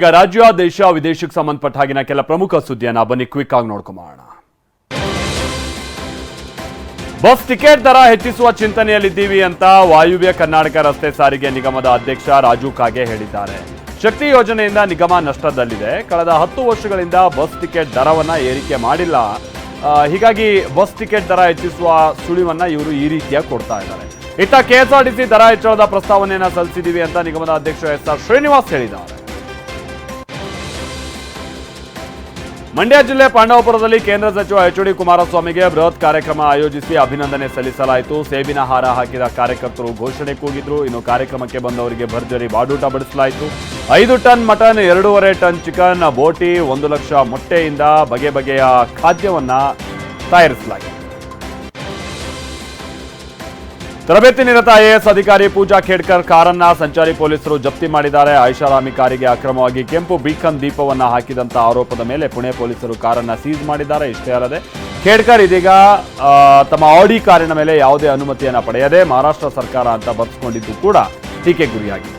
ಈಗ ರಾಜ್ಯ ದೇಶ ವಿದೇಶಕ್ಕೆ ಸಂಬಂಧಪಟ್ಟ ಹಾಗಿನ ಕೆಲ ಪ್ರಮುಖ ಸುದ್ದಿಯನ್ನ ಬನ್ನಿ ಕ್ವಿಕ್ ಆಗಿ ನೋಡ್ಕೊಂಬೋಣ. ಬಸ್ ಟಿಕೆಟ್ ದರ ಹೆಚ್ಚಿಸುವ ಚಿಂತನೆಯಲ್ಲಿದ್ದೀವಿ ಅಂತ ವಾಯುವ್ಯ ಕರ್ನಾಟಕ ರಸ್ತೆ ಸಾರಿಗೆ ನಿಗಮದ ಅಧ್ಯಕ್ಷ ರಾಜು ಕಾಗೆ ಹೇಳಿದ್ದಾರೆ. ಶಕ್ತಿ ಯೋಜನೆಯಿಂದ ನಿಗಮ ನಷ್ಟದಲ್ಲಿದೆ. ಕಳೆದ 10 ವರ್ಷಗಳಿಂದ ಬಸ್ ಟಿಕೆಟ್ ದರವನ್ನ ಏರಿಕೆ ಮಾಡಿಲ್ಲ. ಹೀಗಾಗಿ ಬಸ್ ಟಿಕೆಟ್ ದರ ಹೆಚ್ಚಿಸುವ ಸುಳಿವನ್ನ ಇವರು ಈ ರೀತಿಯಾಗಿ ಕೊಡ್ತಾ ಇದ್ದಾರೆ. ಇತ್ತ ಕೆಎಸ್ಆರ್ಟಿಸಿ ದರ ಹೆಚ್ಚಳದ ಪ್ರಸ್ತಾವನೆಯನ್ನ ಸಲ್ಲಿಸಿದ್ದೀವಿ ಅಂತ ನಿಗಮದ ಅಧ್ಯಕ್ಷ ಎಸ್.ಆರ್. ಶ್ರೀನಿವಾಸ್ ಹೇಳಿದ್ದಾರೆ. ಮಂಡ್ಯ ಜಿಲ್ಲೆ ಪಾಂಡವಪುರದಲ್ಲಿ ಕೇಂದ್ರ ಸಚಿವ ಎಚ್.ಡಿ. ಕುಮಾರಸ್ವಾಮಿಗೆ ಬೃಹತ್ ಕಾರ್ಯಕ್ರಮ ಆಯೋಜಿಸಿ ಅಭಿನಂದನೆ ಸಲ್ಲಿಸಲಾಯಿತು. ಸೇಬಿನ ಹಾರ ಹಾಕಿದ ಕಾರ್ಯಕರ್ತರು ಘೋಷಣೆ ಕೂಗಿದ್ರು. ಇನ್ನು ಕಾರ್ಯಕ್ರಮಕ್ಕೆ ಬಂದವರಿಗೆ ಭರ್ಜರಿ ಬಾಡೂಟ ಬಡಿಸಲಾಯಿತು. 5 ಟನ್ ಮಟನ್, 2.5 ಟನ್ ಚಿಕನ್, ಬೋಟಿ, 1 ಲಕ್ಷ ಮೊಟ್ಟೆಯಿಂದ ಬಗೆ ಬಗೆಯ ಖಾದ್ಯವನ್ನ ತಯಾರಿಸಲಾಗಿದೆ. ತರಬೇತಿ ನಿರತ ಐಎಎಸ್ ಅಧಿಕಾರಿ ಪೂಜಾ ಖೇಡ್ಕರ್ ಕಾರನ್ನ ಸಂಚಾರಿ ಪೊಲೀಸರು ಜಪ್ತಿ ಮಾಡಿದ್ದಾರೆ. ಐಷಾರಾಮಿ ಕಾರಿಗೆ ಅಕ್ರಮವಾಗಿ ಕೆಂಪು ಬೀಕನ್ ದೀಪವನ್ನ ಹಾಕಿದಂತ ಆರೋಪದ ಮೇಲೆ ಪುಣೆ ಪೊಲೀಸರು ಕಾರನ್ನ ಸೀಸ್ ಮಾಡಿದ್ದಾರೆ. ಇಷ್ಟೇ ಅಲ್ಲದೆ ಖೇಡ್ಕರ್ ಇದೀಗ ತಮ್ಮ ಆಡಿ ಕಾರಿನ ಮೇಲೆ ಯಾವುದೇ ಅನುಮತಿಯನ್ನ ಪಡೆಯದೆ ಮಹಾರಾಷ್ಟ್ರ ಸರ್ಕಾರ ಅಂತ ಬರೆಸಿಕೊಂಡಿದ್ದು ಕೂಡ ಟೀಕೆ ಗುರಿಯಾಗಿದೆ.